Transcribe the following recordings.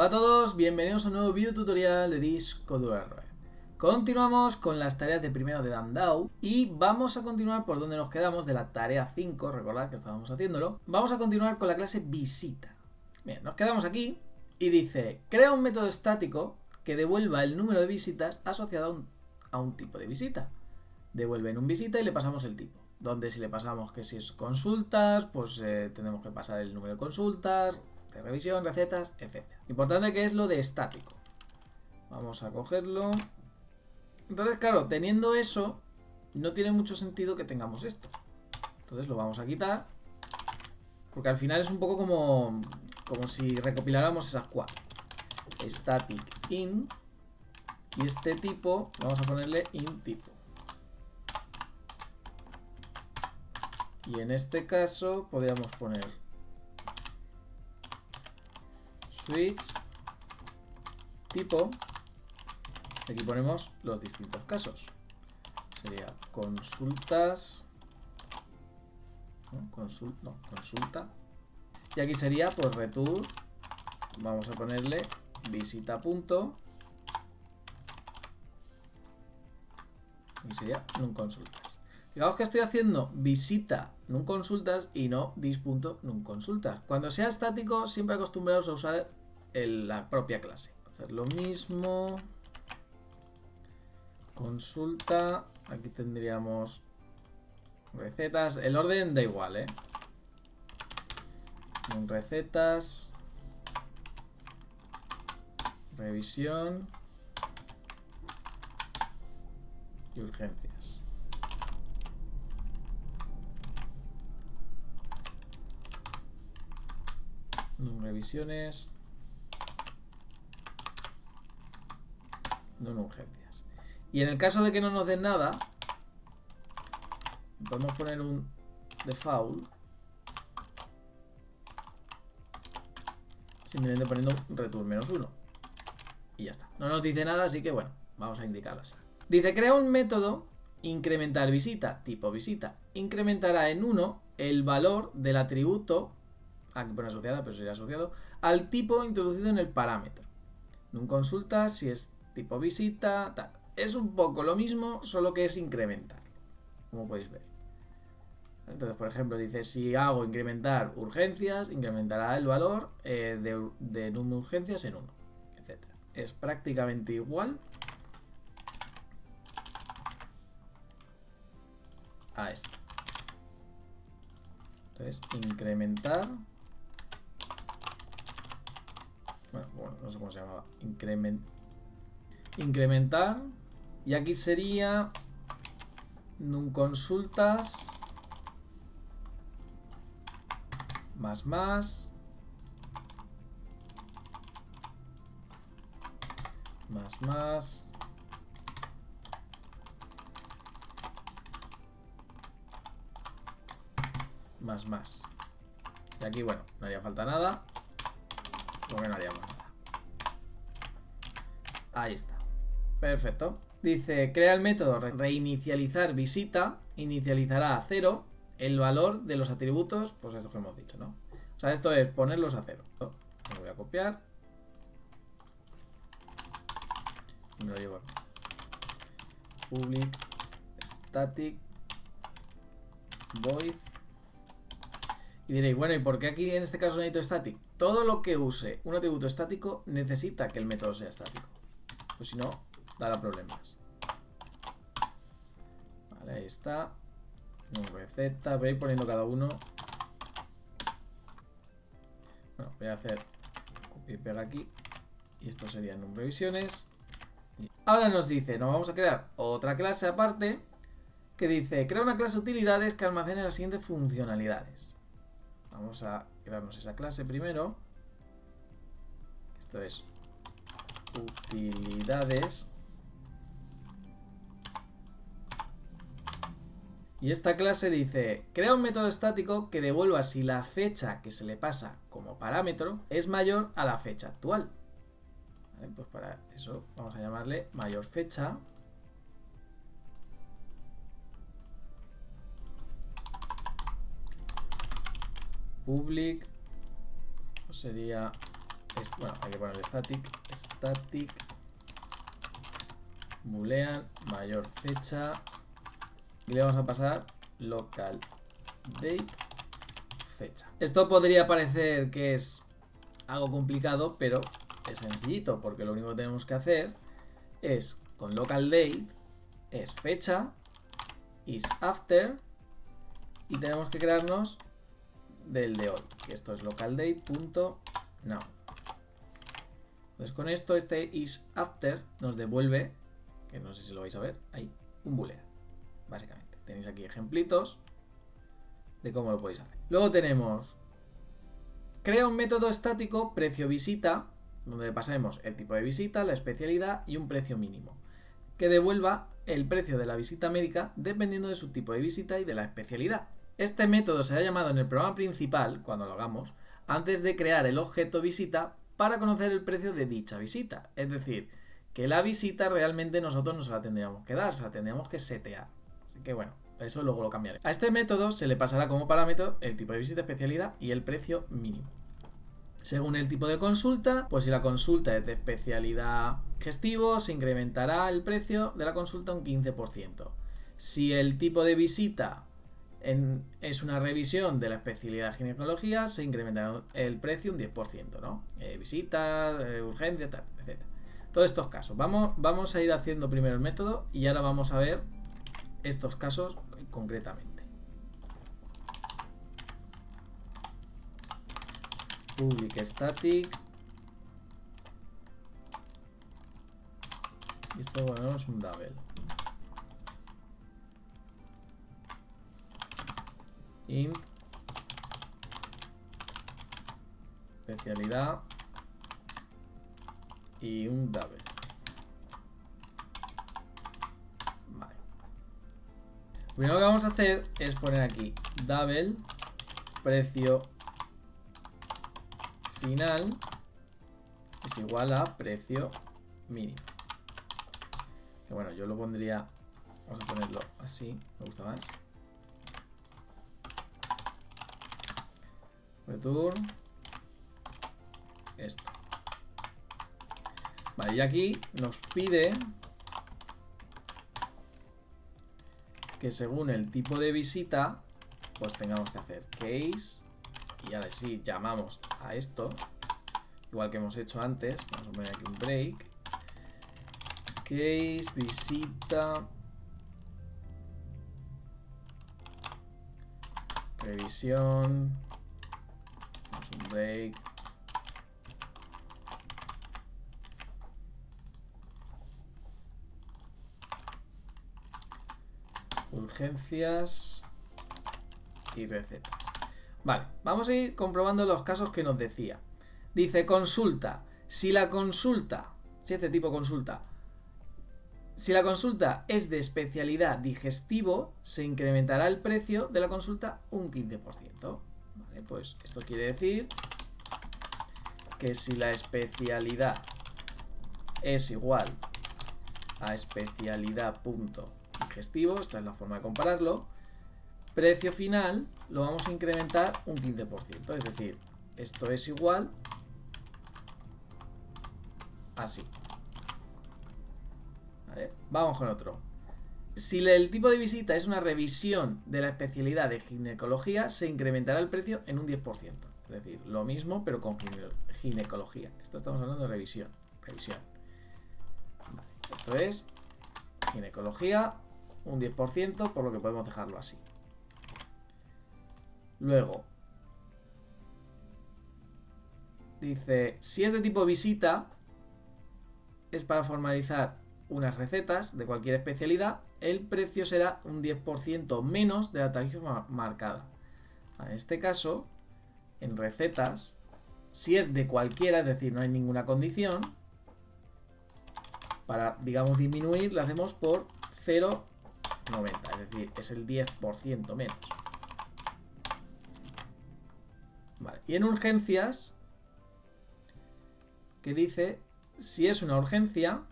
Hola a todos, bienvenidos a un nuevo video tutorial de DiscoDuR. Continuamos con las tareas de primero de Damdao y vamos a continuar por donde nos quedamos de la tarea 5, recordad que estábamos haciéndolo. Vamos a continuar con la clase visita. Bien, nos quedamos aquí y dice, crea un método estático que devuelva el número de visitas asociado a un tipo de visita. Devuelve en un visita y le pasamos el tipo. Donde si le pasamos que si es consultas, pues tenemos que pasar el número de consultas, de revisión, recetas, etc. Importante que es lo de estático. Vamos a cogerlo. Entonces, claro, teniendo eso, no tiene mucho sentido que tengamos esto. Entonces lo vamos a quitar. Porque al final es un poco como si recopiláramos esas cuatro. Static in. Y este tipo, vamos a ponerle in tipo. Y en este caso podríamos poner switch tipo. Aquí ponemos los distintos casos. Sería consultas. Consulta. Y aquí sería pues return. Vamos a ponerle visita punto. Y sería nunConsultas. Fijaos que estoy haciendo visita nunConsultas y no dis.nunConsultas. Cuando sea estático, siempre acostumbrados a usar la propia clase. Hacer lo mismo. Consulta. Aquí tendríamos recetas. El orden da igual, ¿eh? Recetas. Revisión. Y urgencias. Revisiones. No urgencias. Y en el caso de que no nos den nada, podemos poner un default. Simplemente poniendo un return -1. Y ya está. No nos dice nada, así que bueno, vamos a indicarlo así. Dice, crea un método incrementar visita, tipo visita. Incrementará en 1 el valor del atributo, aquí pone asociada, pero sería asociado, al tipo introducido en el parámetro. nunConsulta si es tipo visita, tal. Es un poco lo mismo, solo que es incrementar, como podéis ver. Entonces, por ejemplo, dice, si hago incrementar urgencias, incrementará el valor de nunUrgencias en 1, etc. Es prácticamente igual a esto. Entonces, incrementar. Bueno, no sé cómo se llamaba. Incrementar. Y aquí sería nunConsultas más más más. Y aquí, bueno, no haría falta nada. Porque no haríamos nada. Ahí está. Perfecto. Dice, crea el método reinicializar visita. Inicializará a 0 el valor de los atributos, pues esto que hemos dicho, ¿no? O sea, esto es ponerlos a 0. Lo voy a copiar. Y me lo llevo aquí. Public static void. Y diréis, bueno, ¿y por qué aquí en este caso necesito static? Todo lo que use un atributo estático necesita que el método sea estático. Pues si no, dará problemas. Vale, ahí está. Receta, voy a ir poniendo cada uno. Bueno, voy a hacer copia y pega aquí. Y esto serían revisiones. Ahora nos dice, nos vamos a crear otra clase aparte que dice, crea una clase utilidades que almacene las siguientes funcionalidades. Vamos a crearnos esa clase primero. Esto es utilidades. Y esta clase dice, crea un método estático que devuelva si la fecha que se le pasa como parámetro es mayor a la fecha actual. Vale, pues para eso vamos a llamarle mayor fecha. Public sería bueno, hay que ponerle static boolean mayor fecha y le vamos a pasar local date fecha. Esto podría parecer que es algo complicado, pero es sencillito, porque lo único que tenemos que hacer es con local date es fecha is after y tenemos que crearnos del de hoy, que esto es localdate.now. Entonces con esto este is after nos devuelve, que no sé si lo vais a ver, ahí, un boolean, básicamente. Tenéis aquí ejemplitos de cómo lo podéis hacer. Luego tenemos crea un método estático precio visita, donde le pasaremos el tipo de visita, la especialidad y un precio mínimo, que devuelva el precio de la visita médica dependiendo de su tipo de visita y de la especialidad. Este método será llamado en el programa principal, cuando lo hagamos, antes de crear el objeto visita para conocer el precio de dicha visita. Es decir, que la visita realmente nosotros no se la tendríamos que dar, se la tendríamos que setear. Así que bueno, eso luego lo cambiaré. A este método se le pasará como parámetro el tipo de visita, especialidad y el precio mínimo. Según el tipo de consulta, pues si la consulta es de especialidad digestivo, se incrementará el precio de la consulta un 15%. Si el tipo de visita es una revisión de la especialidad de ginecología, se incrementará el precio un 10%, ¿no? Visita, urgencia, tal, etc. Todos estos casos. Vamos a ir haciendo primero el método y ahora vamos a ver estos casos concretamente. Public static. Y esto, bueno, es un double. Int especialidad y un double. Vale. Lo primero que vamos a hacer es poner aquí double precio final es igual a precio mínimo. Que bueno, yo lo pondría, vamos a ponerlo así, me gusta más. Return esto. Vale, y aquí nos pide que según el tipo de visita pues tengamos que hacer case y ahora sí llamamos a esto igual que hemos hecho antes. Vamos a poner aquí un break, case visita revisión, un break, urgencias y recetas. Vale, vamos a ir comprobando los casos que nos decía. Dice consulta. Si la consulta es de especialidad digestivo, se incrementará el precio de la consulta un 15%. Vale, pues esto quiere decir que si la especialidad es igual a especialidad.digestivo, esta es la forma de compararlo, precio final lo vamos a incrementar un 15%, es decir, esto es igual así. ¿Vale? Vamos con otro. Si el tipo de visita es una revisión de la especialidad de ginecología, se incrementará el precio en un 10%. Es decir, lo mismo pero con ginecología. Esto estamos hablando de revisión. Vale, esto es ginecología, un 10%, por lo que podemos dejarlo así. Luego, dice, si es de tipo visita, es para formalizar unas recetas de cualquier especialidad, el precio será un 10% menos de la tarifa marcada. En este caso, en recetas, si es de cualquiera, es decir, no hay ninguna condición, para, digamos, disminuir, le hacemos por 0,90, es decir, es el 10% menos. Vale. Y en urgencias, que dice, si es una urgencia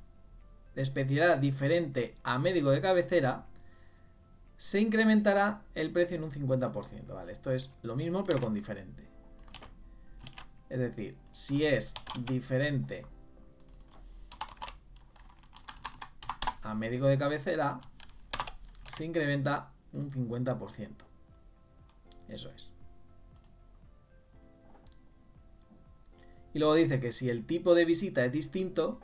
de especialidad diferente a médico de cabecera, se incrementará el precio en un 50%. Vale, esto es lo mismo pero con diferente. Es decir, si es diferente a médico de cabecera, se incrementa un 50%. Eso es. Y luego dice que si el tipo de visita es distinto,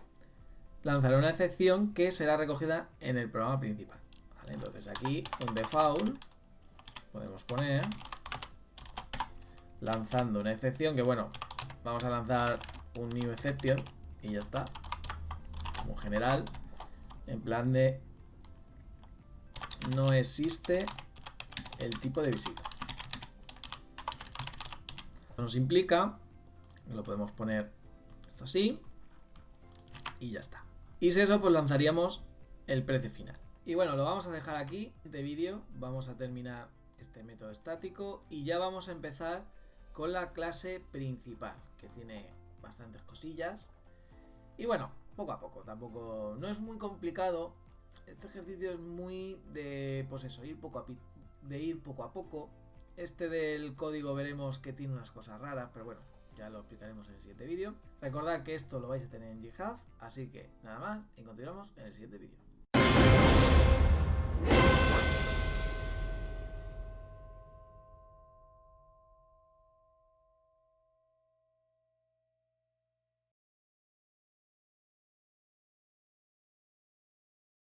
lanzará una excepción que será recogida en el programa principal. Vale, entonces aquí un default podemos poner lanzando una excepción que, bueno, vamos a lanzar un new exception y ya está, como general, en plan de no existe el tipo de visita. Nos implica, lo podemos poner esto así y ya está. Y si eso, pues lanzaríamos el precio final. Y bueno, lo vamos a dejar aquí de vídeo. Vamos a terminar este método estático y ya vamos a empezar con la clase principal, que tiene bastantes cosillas. Y bueno, poco a poco, tampoco, no es muy complicado. Este ejercicio es muy de, pues eso, ir poco a poco. Este del código veremos que tiene unas cosas raras, pero bueno, ya lo explicaremos en el siguiente vídeo. Recordad que esto lo vais a tener en GitHub, así que nada más y continuamos en el siguiente vídeo.